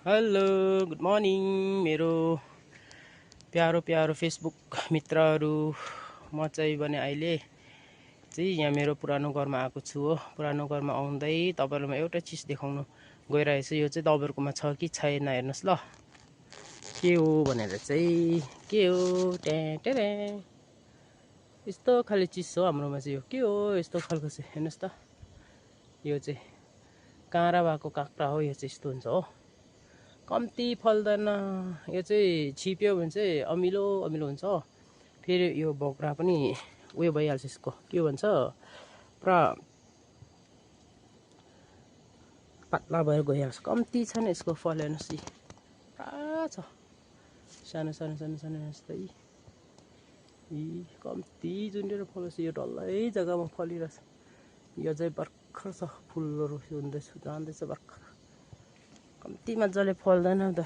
Hello good morning मेरो प्यारो प्यारो फेसबुक मित्रहरू। म चाहिँ भने अहिले चाहिँ यहाँ मेरो पुरानो घरमा आएको छु हो। पुरानो घरमा आउँदै तपाईँहरूमा एउटा चिज देखाउनु गइरहेछु। यो चाहिँ तपाईँहरूकोमा छ कि छैन हेर्नुहोस् ल। के हो भनेर चाहिँ के हो ट्याटेरे यस्तो खाले चिज हो हाम्रोमा चाहिँ। यो के हो यस्तो खालको चाहिँ हेर्नुहोस् त। यो चाहिँ काँडा भएको काँक्रा हो। यो चाहिँ यस्तो हुन्छ हो, कम्ती फल्दैन। यो चाहिँ छिप्यो भने चाहिँ अमिलो अमिलो हुन्छ हो। फेरि यो बोक्रा पनि उयो भइहाल्छ। यसको के भन्छ पुरा पातला भएर गइहाल्छ। कम्ती छ नि यसको फल हेर्नुहोस्, पुरा छ सानो सानो सानो सानो जस्तै। कम्ती झुन्डेर फल्छ। यो डल्लै जग्गामा फलिरहेछ। यो चाहिँ भर्खर छ, फुलहरू हुँदैछ जाँदैछ भर्खर, कम्ती मजाले फल्दैन त।